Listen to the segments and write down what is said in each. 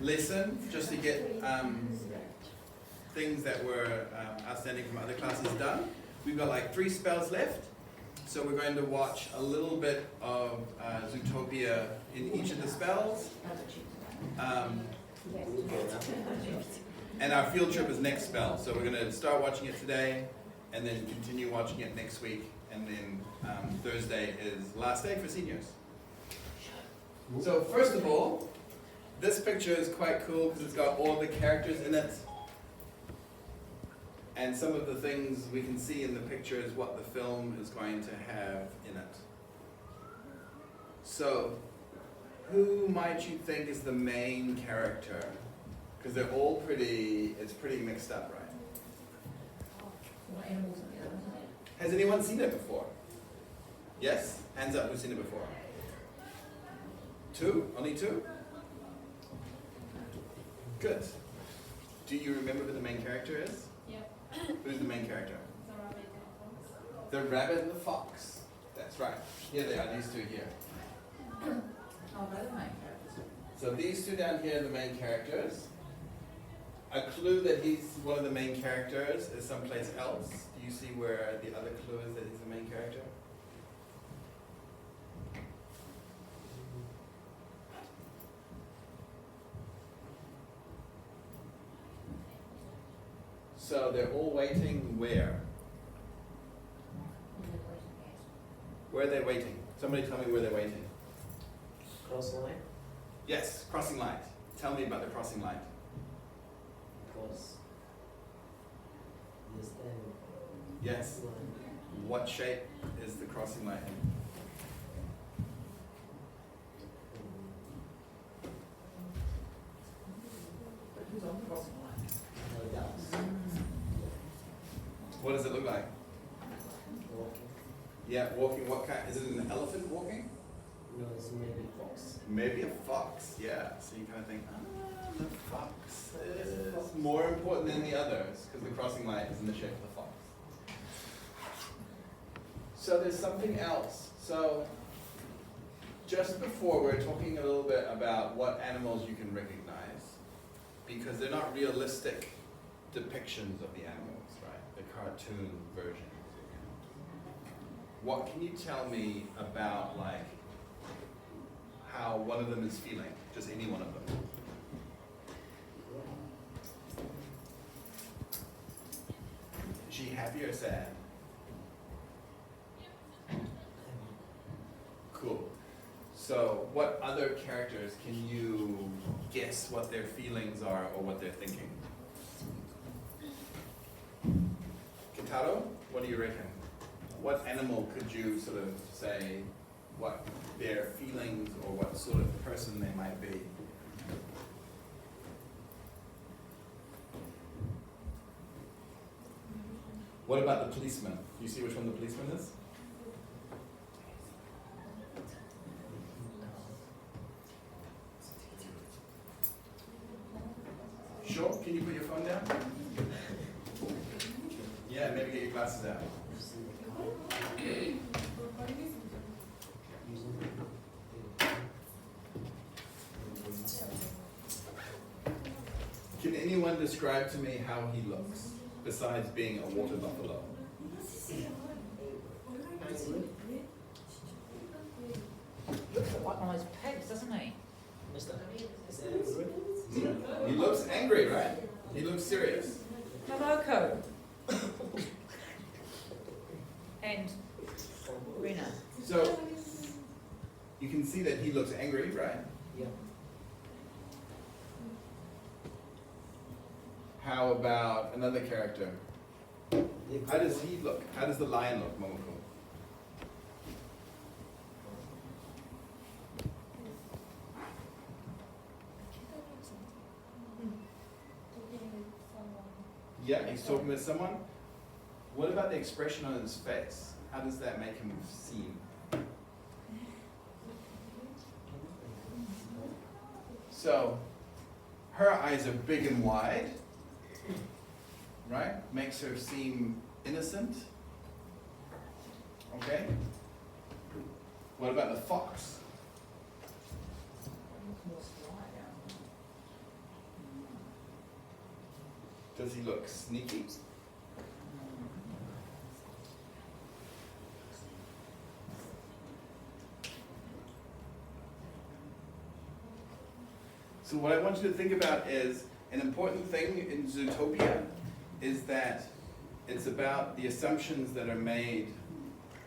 lesson, just to get things that were outstanding from other classes done. We've got like 3 spells left, so we're going to watch a little bit of Zootopia in each of the spells. And our field trip is next spell, so we're going to start watching it today, and then continue watching it next week, and then Thursday is last day for seniors. So first of all, this picture is quite cool because it's got all the characters in it. And some of the things we can see in the picture is what the film is going to have in it. So, who might you think is the main character? Because they're all it's pretty mixed up, right? What animals are there, isn't it? Has anyone seen it before? Yes? Hands up, who's seen it before? 2? Only 2? Good. Do you remember who the main character is? Yep. Who's the main character? The rabbit and the fox. The rabbit and the fox. That's right. Here they are, these 2 here. Oh, they're the main characters. So these 2 down here are the main characters. A clue that he's one of the main characters is someplace else. Do you see where the other clue is that he's the main character? So they're all waiting where? Where are they waiting? Somebody tell me where they're waiting. Cross line, Yes, crossing light. Tell me about the crossing light. because this time Yes. line, What shape is the crossing light in? But who's on the crossing line? dots, What does it look like? walking, Yeah, walking. What kind? Is it an elephant walking? no, it's maybe fox. Maybe a fox. Yeah. So you kind of think, the fox is more important than the others because the crossing light is in the shape of the fox. So there's something else. So just before we're talking a little bit about what animals you can recognize, because they're not realistic depictions of the animals, right? The cartoon versions. What can you tell me about like how one of them is feeling? Just any one of them. Is she happy or sad? Cool. So what other characters can you guess what their feelings are or what they're thinking? Kintaro, what do you reckon? What animal could you sort of say what their feelings or what sort of person they might be? What about the policeman? Do you see which one the policeman is? Sure, can you put your phone down? Yeah, maybe get your glasses out. Can anyone describe to me how he looks, besides being a water buffalo? Looks like one of those pigs, doesn't he? Mister, is that good? He looks angry, right? He looks serious. Maloko. And Rena. So, you can see that he looks angry, right? Yeah. How about another character? How does he look? How does the lion look, Momoko? Yeah, he's talking with someone. What about the expression on his face? How does that make him seem? So, her eyes are big and wide, right? Makes her seem innocent. Okay? What about the fox? Does he look sneaky? So what I want you to think about is an important thing in Zootopia is that it's about the assumptions that are made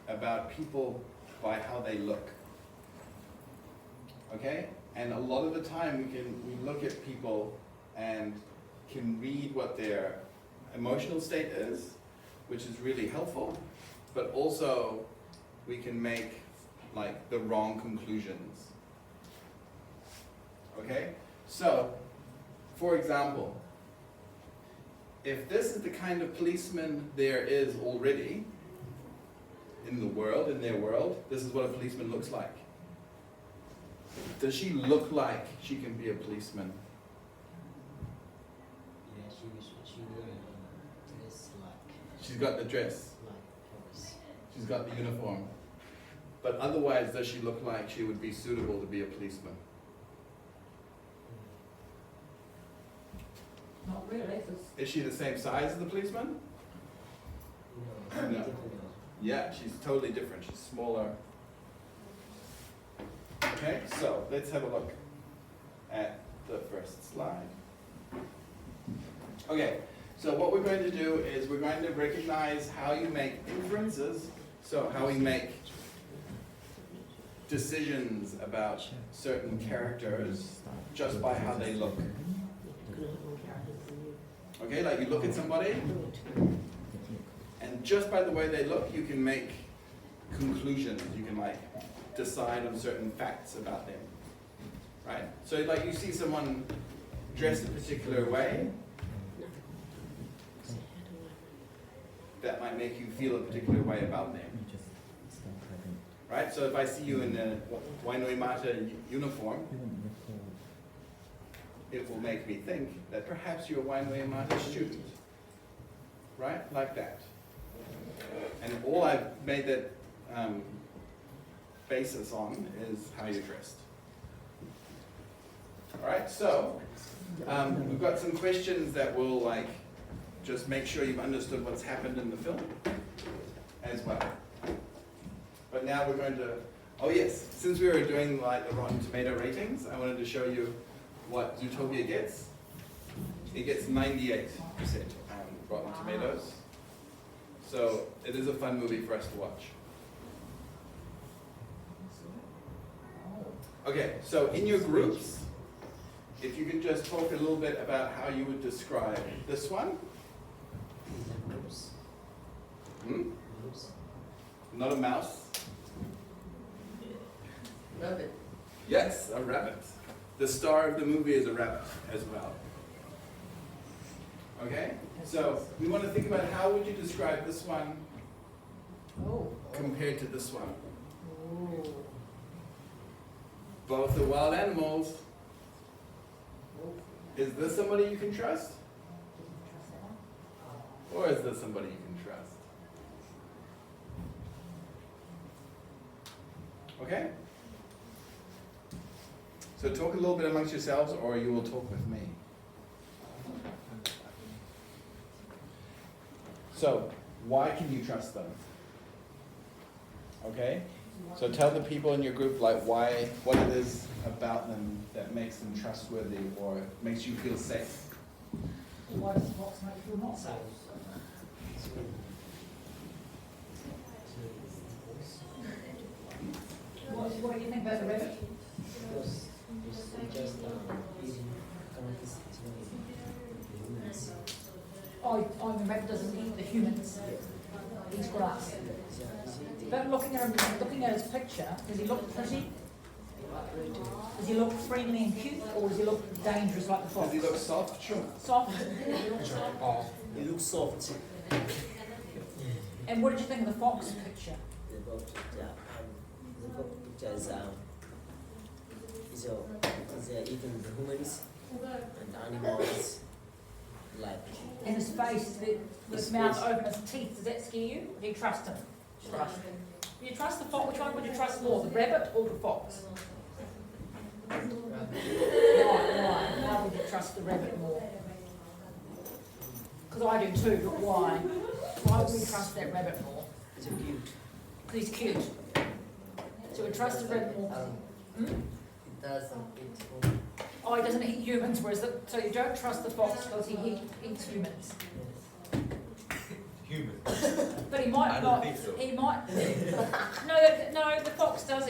about people by how they look. Okay? And a lot of the time we look at people and can read what their emotional state is, which is really helpful, but also we can make like the wrong conclusions. Okay? So, for example, if this is the kind of policeman there is already in the world, in their world, this is what a policeman looks like. Does she look like she can be a policeman? Yeah, she wear dress like She's got the dress, police. she's got the uniform. But otherwise, does she look like she would be suitable to be a policeman? Not really, 'cause Is she the same size as the policeman? No, No. different. Yeah, she's totally different. She's smaller. Okay, so let's have a look at the first slide. Okay, so what we're going to do is we're going to recognize how you make inferences, so how we make decisions about certain characters just by how they look. Okay, like you look at somebody, and just by the way they look, you can make conclusions. You can like decide on certain facts about them, right? So like you see someone dressed a particular way, that might make you feel a particular way about them, right? So if I see you in a Wainoimata uniform, it will make me think that perhaps you're a Wainoimata student, right? Like that. And all I've made that basis on is how you're dressed. All right, so we've got some questions that will like just make sure you've understood what's happened in the film as well. But now we're going to, oh yes, since we were doing like the Rotten Tomato ratings, I wanted to show you what Zootopia gets. It gets 98% Rotten Tomatoes. So it is a fun movie for us to watch. Okay, so in your groups, if you can just talk a little bit about how you would describe this one. Is that mouse? Hmm? Mouse? Not a mouse. rabbit. Yes, a rabbit. The star of the movie is a rabbit as well. Okay, so we want to think about how would you describe this one Oh. compared to this one. Oh. Both are wild animals. Oh. Is this somebody you can trust? Didn't trust that one. Or is this somebody you can trust? Okay? So talk a little bit amongst yourselves, or you will talk with me. So, why can you trust them? Okay? So tell the people in your group like why, what it is about them that makes them trustworthy or makes you feel safe. Why does fox make you feel not safe? What do you think about the rabbit? Because it's just eating humans. Oh, the rabbit doesn't eat the humans. Eats grass. But looking at his picture, does he look pretty? Does he look friendly and cute, or does he look dangerous like the fox? Does he look soft? Sure. Soft. It looks soft. And what did you think of the fox picture? The box picture is eating the humans and animals. Like And his face, his mouth open, his teeth, does that scare you? Do you trust him? Trust him. Do you trust the fox? Which one would you trust more, the rabbit or the fox? Why would you trust the rabbit more? Because I do too, but why? Why would we trust that rabbit more? It's cute. Because he's cute. So we trust the rabbit more. Hmm? It doesn't eat food. Oh, he doesn't eat humans, whereas so you don't trust the fox because he eats humans. Human. But he might I don't not. think so. He might. No, the fox does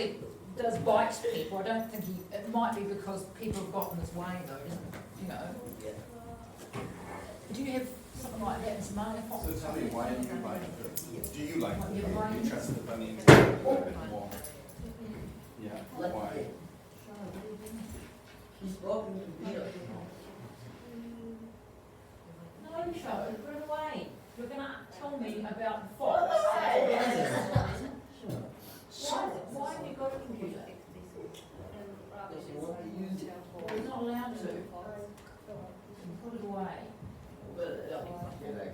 bite people. I don't think he. It might be because people have gotten this way, though. You know. Yeah. Do you have something like that in Somalia? Fox? So tell me, why do you like it? Do you like it? Do you trust the bunny a little bit more? Yeah, why? He's walking to beer. No, show. Run away. You're going to tell me about the fox. Why have you got a computer? Well, he's not allowed to. Put it away.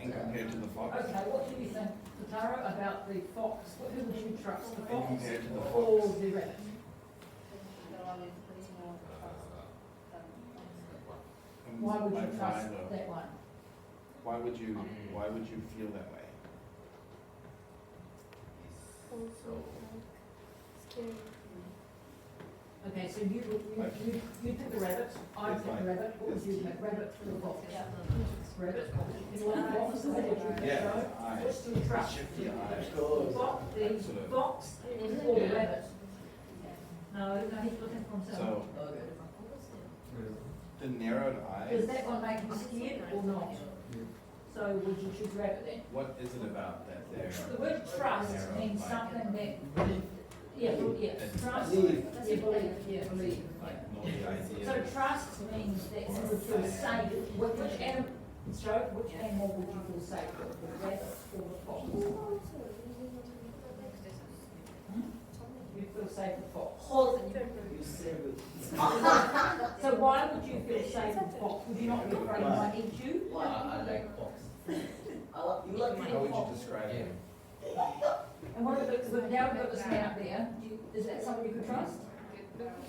And compared to the fox? Okay, what do you think, Taro, about the fox? Who would you trust, the And fox compared to the or fox? the rabbit? Why would you trust though? that one? Why would you feel that way? Okay, so you pick the rabbit, I pick the rabbit, what would you pick? Rabbit or the fox? Rabbit? You want the fox or the rabbit? Yeah, Which do you trust? Shifty The eyes. fox or the rabbit? No, he's looking for himself. So, the narrowed Does eyes, that one make you scared or not? So would you choose rabbit then? what is it about that they're? The word trust means something that, yeah, trust, Believe. yeah, believe, yeah, believe. Like, know the idea. So trust means that you would feel safe. Which animal, Joe, which animal would you feel safe with, the rabbit or the fox? You'd feel safe with fox. You say it. So why would you feel safe with fox? Would you not be afraid he might eat you? I like fox. You like How would you describe it? And what about, so now we've got this man up there, is that someone you could trust?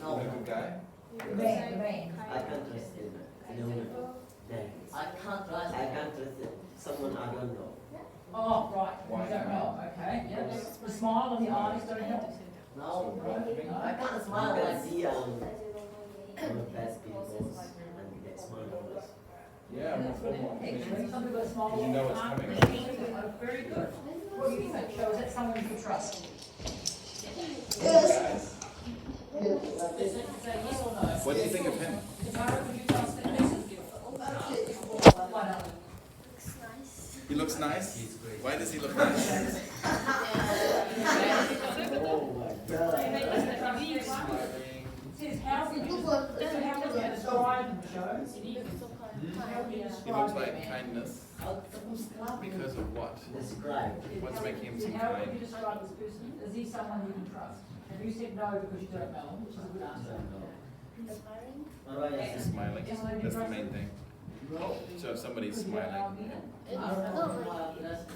No. A good guy? The man. I can't trust him. No. I can't trust. I can't trust him. Someone I don't know. Oh, right, Why you don't not? know, okay, yeah. The smile on the eyes don't help. No. No. I can't smile Because like. he one of best people and get smart on us. Yeah, That's what it is. Actually, some people smile. Because you know it's on the coming. arm. Very good. What do you think, Joe? Is that someone you can trust? Guys, Say yes or no? what do you think of him? Tara, would you trust that person? Why not? He looks nice? He's great. Why does he look nice? Oh my God. Says, how would you describe him, Joe? How would you He describe looks that like man? kindness. Because of what? Describe. What's making him seem How would you kind? describe this person? Is he someone you can trust? Have you said no because you don't know him, which is a good answer? What about you? Smiling. That's the main thing. No. So if somebody's Could you allow smiling, me in? I don't know why I trust.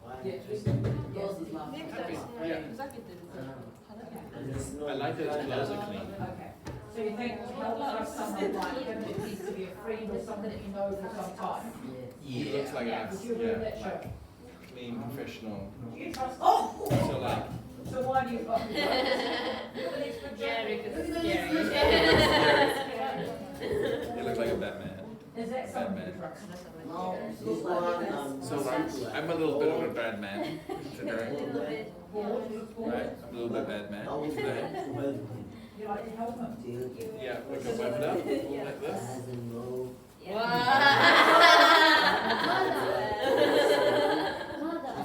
Why? Yeah. Because he's my happy. Yeah. And there's no. I like that his clothes are clean. Okay. So you think it helps trust someone like him that needs to be a friend or something that you know for some time? He looks like Yeah, a, would you agree with that, yeah, Joe? like clean, professional. Do you trust? So like, So why do you? Look at the next picture. he looks like a Batman. Is that someone you Batman. trust? No. This one, So I'm a little bit of a bad man today, Bored? right? I'm a little bit bad man today. You like to help him? Yeah, we can wipe it up like this. Doesn't know.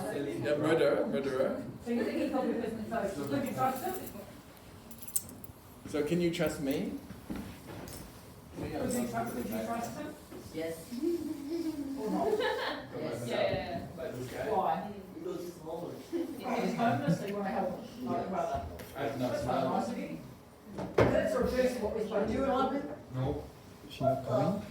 Yeah, murderer. So you think he could be a person close? Could you trust him? So can you trust me? Could you trust him? Yes. Or not? Yes. Like this guy? Why? He looks homeless. He's homeless, so you want to help him, like a brother. I have no That's quite smile. nice of you. That's the reverse of what we're supposed to do. No. Is she not coming?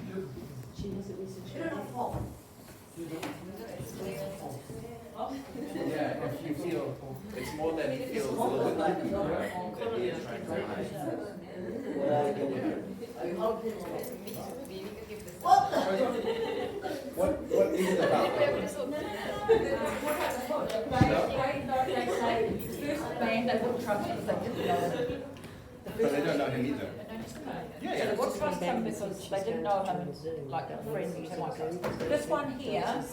Yeah, if you feel, it's more that he feels a little bit, right? That he is trying to hide. What are you gonna do? What is it about? They say the first band they wouldn't trust him because they didn't know him. But they don't know him either. Yeah, So yeah. they wouldn't trust him because they didn't know him like a friend or something like that. This one here,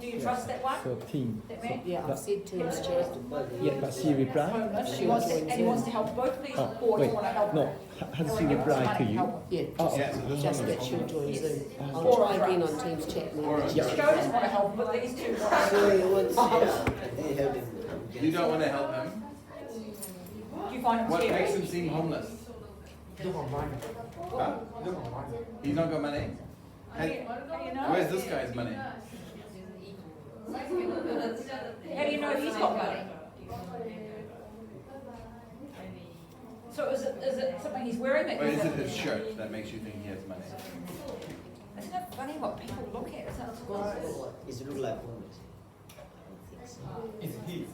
do you trust that one? So team. That man? Yeah, I've said Teams chat. Yeah, but she replied. Homeless, he wants to, and he wants to help both of these Oh, poor, wait, want to help no. them. Has she replied to you? Yeah, Oh, Yeah, so this just one that is she'll homeless. join Zoom. Yes. I'll try again on Teams chat now. Or- Yeah. Joe doesn't want to help, but these two want to So help. you want to they help him. You don't want to help him? Do you find him What makes scary? him seem homeless? Huh? He's not got money? How do you know? Where's this guy's money? How do you know he's got money? So is it something he's wearing that Or is it gives his shirt that makes you think he has money? Isn't it funny what people look at? Isn't it gross? It look like homeless. Is he?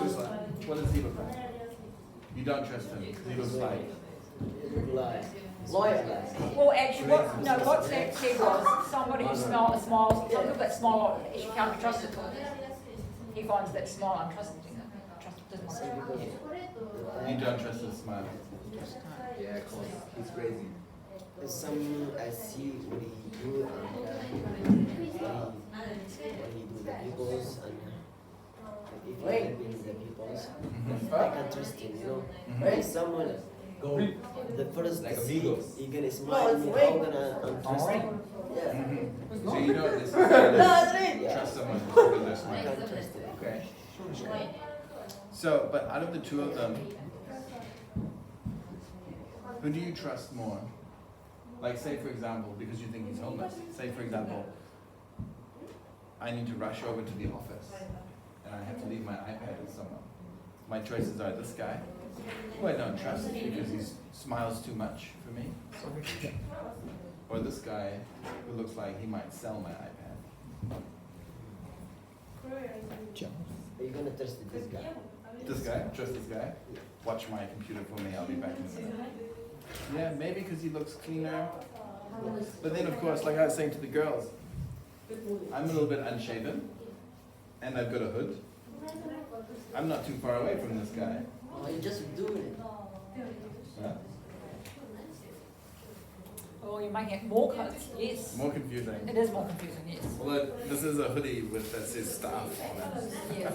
Just like, what does he look like? You don't trust him. He looks like. It look like lawyer like. Well, actually, what Zach said was somebody who smiles, some people that smile actually can't be trusted. He finds that smile untrusting. You don't trust his smile. Yeah, cause he's crazy. Some I see what he do and what he do the peoples and if he helping the peoples, I can trust him, you know. If someone Go. the first Like see, amigos. he gonna smile me, how gonna trust him? Yeah. Mhm. So you don't necessarily Yeah. trust someone because they're I smart. can't trust him. Okay. So, but out of the two of them, who do you trust more? Like, say for example, because you think he's homeless, say for example, I need to rush over to the office and I have to leave my iPad with someone. My choices are this guy, who I don't trust because he smiles too much for me, or this guy who looks like he might sell my iPad. Joe. Are you gonna trust this guy? This guy, trust this guy. Watch my computer for me, I'll be back in a minute. Yeah, maybe because he looks cleaner. But then, of course, like I was saying to the girls, I'm a little bit unshaven, and I've got a hood. I'm not too far away from this guy. Oh, you just doing it. Huh? Oh, you're making it more cuts. Yes. More confusing. It is more confusing, yes. Although this is a hoodie with that says staff on it. Yeah.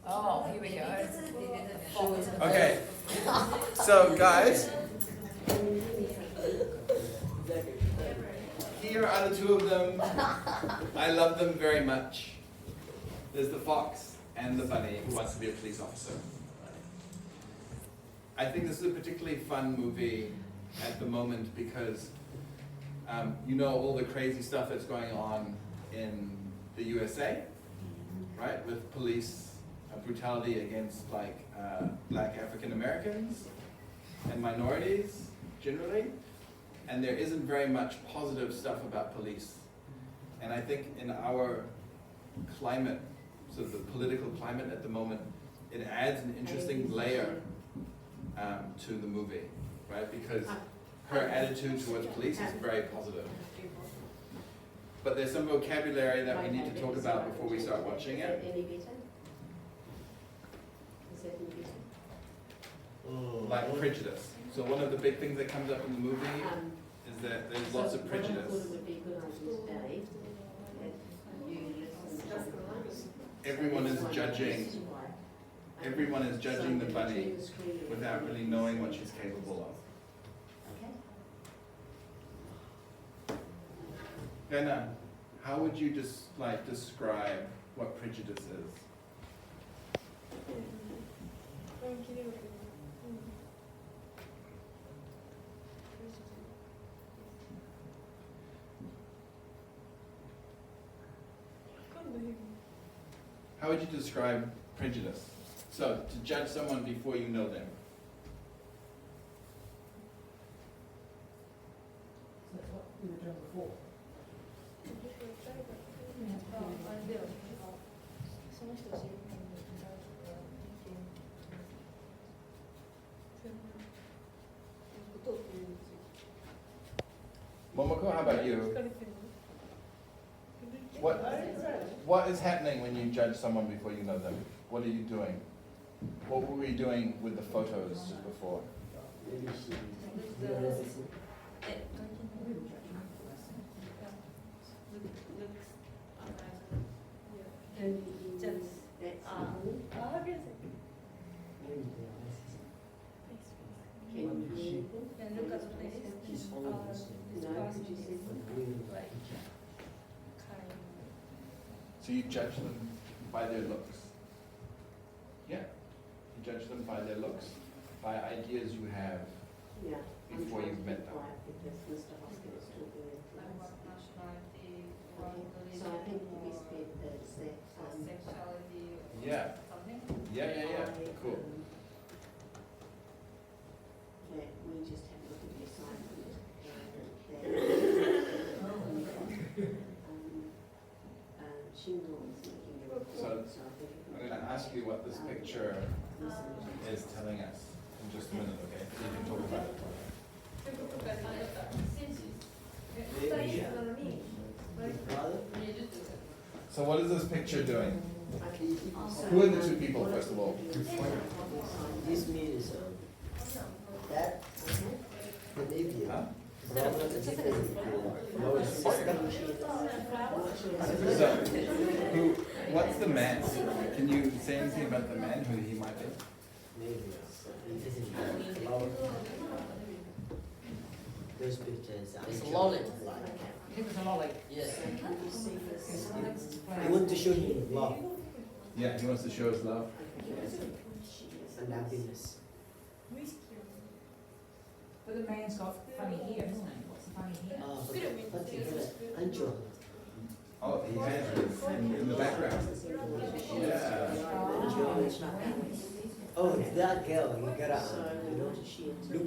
Oh, here we go. Okay, so guys, here are the two of them. I love them very much. There's the fox and the bunny who wants to be a police officer. I think this is a particularly fun movie at the moment because you know all the crazy stuff that's going on in the USA, right? With police brutality against like black African Americans and minorities generally. And there isn't very much positive stuff about police. And I think in our climate, so the political climate at the moment, it adds an interesting layer to the movie, right? Because her attitude towards police is very positive. But there's some vocabulary that we need to talk about before we start watching it. Like prejudice. So one of the big things that comes up in the movie is that there's lots of prejudice. Everyone is judging the bunny without really knowing what she's capable of. Deno, how would you just like describe what prejudice is? How would you describe prejudice? So, to judge someone before you know them. That's what we were doing before. Momoko, how about you? What is happening when you judge someone before you know them? What are you doing? What were we doing with the photos just before? Maybe she realizes it. Maybe she's always So you judge them by their looks. Yeah. You judge them by their looks, by ideas you have before you've met them. So I think we spent the Yeah. Yeah. Cool. that we just have looked at the assignment shingles making a report. So, So I think I'm going to ask you what this picture is telling us in just a minute, okay? So you can talk about it. So what is this picture doing? Who are the two people, first of all? this means that maybe Huh? system. So, what's the man? Can you say anything about the man, who he might be? Maybe this is those pictures. It's a lolly. I think it's a lolly. Yes. I want to show him love Yeah, he wants to show his love. and happiness. But the man's got funny hair, isn't he? What's the funny hair? But Angel. Oh, the man is in the background. Yeah. Oh, that girl, you gotta, look at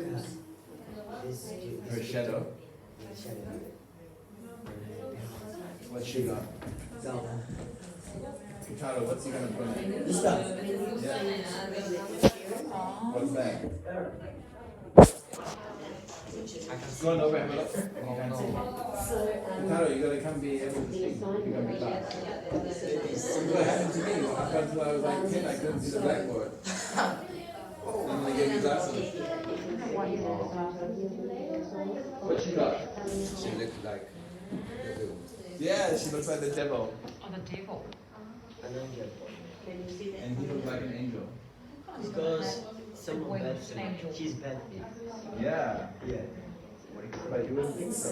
her. This, Her shadow. shadow. What's she got? Down. Kitaro, what's he gonna put in? This stuff. Yeah. What's that? Go on over, have a look. You can't see. Kitaro, you gotta come be able to see. You're gonna be back. This is what happened to me. Up until I was like 10, I couldn't see the blackboard. And they gave me glasses. What she got? She looked like the devil. Yeah, she looks like the devil. Oh, the devil. An angel. And he looks like an angel. Because someone bad, she's bad. Yeah. Yeah. But you wouldn't think so.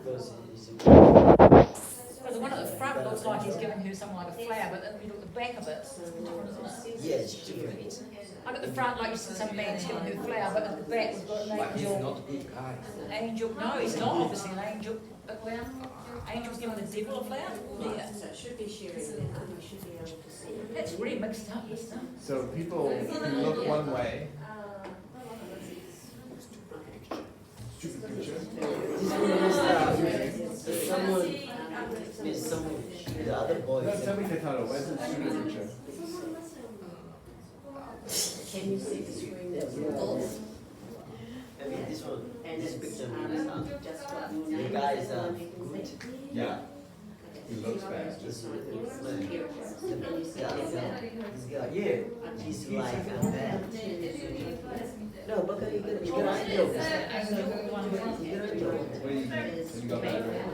Because it's But the one at the front looks like he's giving her something like a flower, but then you look at the back of it, it's different, isn't it? yes, different. Like at the front, like you said, some man's giving her a flower, but at the back we've got an But he's angel. not a good guy. Angel, no, he's not obviously an angel. But angel's giving the devil a flower? Yeah. So it should be sharing that, and we should be able to see. That's really mixed up, this stuff. So people can look one way. Stupid picture. This one is someone, the other boy. No, tell me, Kitaro, where's the stupid picture? Can you see the screen that's I mean, this one, and this it's, picture means just what you the need. guy is good. Yeah. He looks bad. This guy, yeah, he's like bad. No, but you get angel. You get angel. What do you think? Have you got bad dreams?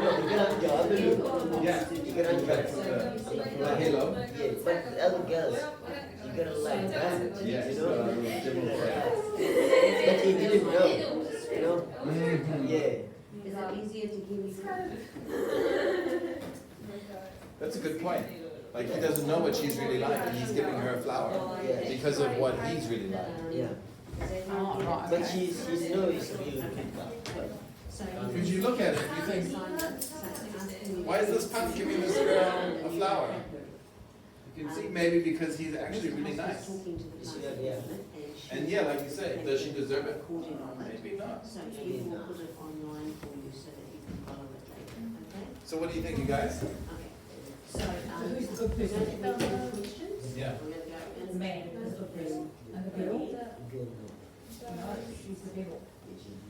No, you get angel. I believe. Yeah. You get angel. The halo? Yeah, but the other girls, you gotta like bad. Yes. You know? Devil friend. But he didn't know. You know? Mhm. Yeah. Is it easier to give you? That's a good point. Like he doesn't know what she's really like, and he's giving her a flower Yeah. because of what he's really like. Yeah. Oh, right, But okay. she's no, it's real. If you look at it, you think, why is this punk giving this girl a flower? You can see maybe because he's actually really nice. Yeah. And yeah, like you say, does she deserve it? Maybe not. So he will put it online for you so that you can follow it later, okay? So what do you think, you guys? Okay. So, who's the good person? if there's any questions? Yeah. We're gonna go in. The man is the good person. And the girl? Good. No, she's the devil.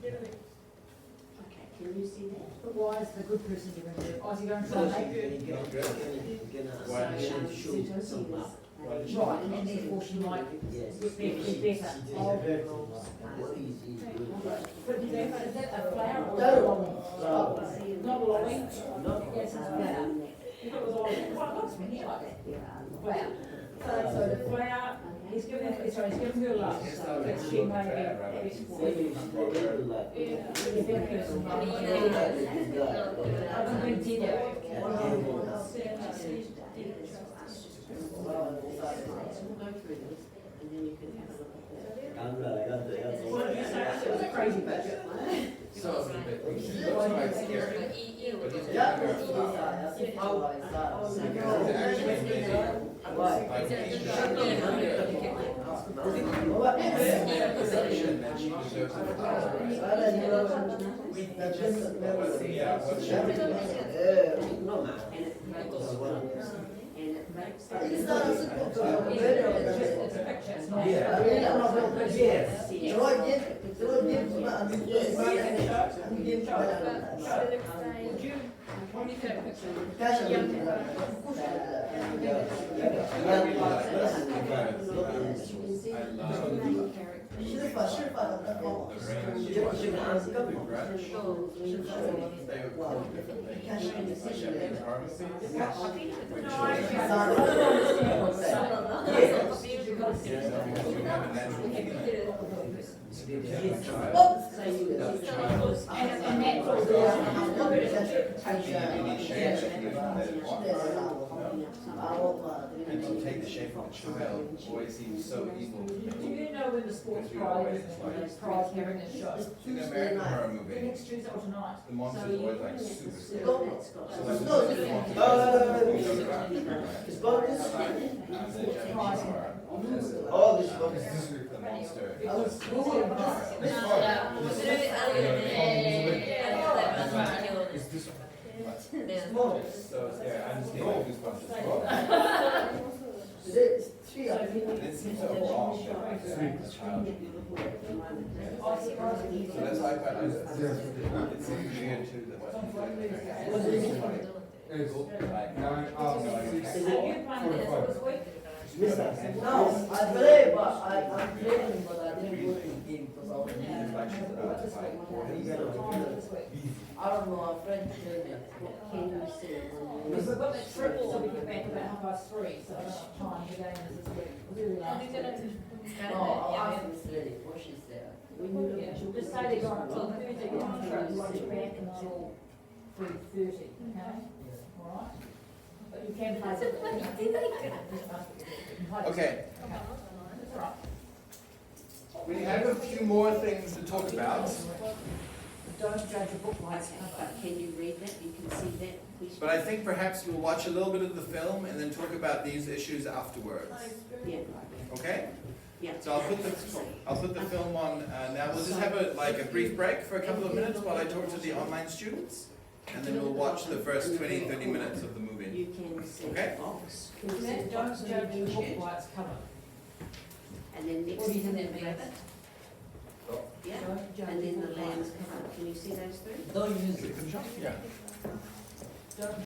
Okay, can you see that? But why is the good person doing it? Oh, is he going to try and make it? Why did she show some map? Right, and therefore she might Yes. get better. Oh, What is he doing? but is that a flower or No. a lolly? No. Not a lolly? No. Yes, it's a flower. If it was a lolly, well, it looks me like that. Flower. So the flower, he's giving her love, that she may be best for him. Maybe she's the devil, like, The better person might be. this I guy. don't think Deno. We'll go through this, and then you can have a look at that. What did you say? It was a crazy budget. So it's a bit, it's quite scary. But he's giving her a flower. He's actually busy, like, he's perception that she deserves a flower. Yeah, what's she doing? No, man. And it makes. It's a picture, it's not. Yeah. And to take the shape of a child always seems so evil. Do you know when the sports prize hearing is shot? In the American horror The movie, next Tuesday or tonight? the monster's always like super scary. No. So like the monster It's about this. Oh, this box. the monster. So scary. I'm just getting goosebumps as well. It's three. And it seems so wrong that like a child should be. So that's why I quite like this. It seems weird too that what he's doing. Like, No, I play, but I'm playing, but I didn't go to the game because I was in I don't know, a friend told me. Can you see it? Because we've got that trip, so we get back about 3:30, so it's time the game is this week. Really nice. No, I'll ask Miss Lily what she's there. Yeah, she'll just say they're going on Thursday, you're on trip, you won't be back until 3:30, okay? Alright? But you can play. Okay, Okay. That's right. we have a few more things to talk about, Don't judge a book by its Okay, cover. but can you read that? You can see that? Please. but I think perhaps you'll watch a little bit of the film and then talk about these issues afterwards. Yeah, Okay? yeah. So I'll put the film on now. We'll just have a brief break for a couple of minutes while I talk to the online students, and then we'll watch the first 20-30 minutes of the movie. You can see Okay. the box. Don't judge a book by its cover. And then next What do you to think the that means? rabbit. Yeah, Don't judge and then a the book by lamb's its cover. Can you see those three? Don't use it. Yeah. Don't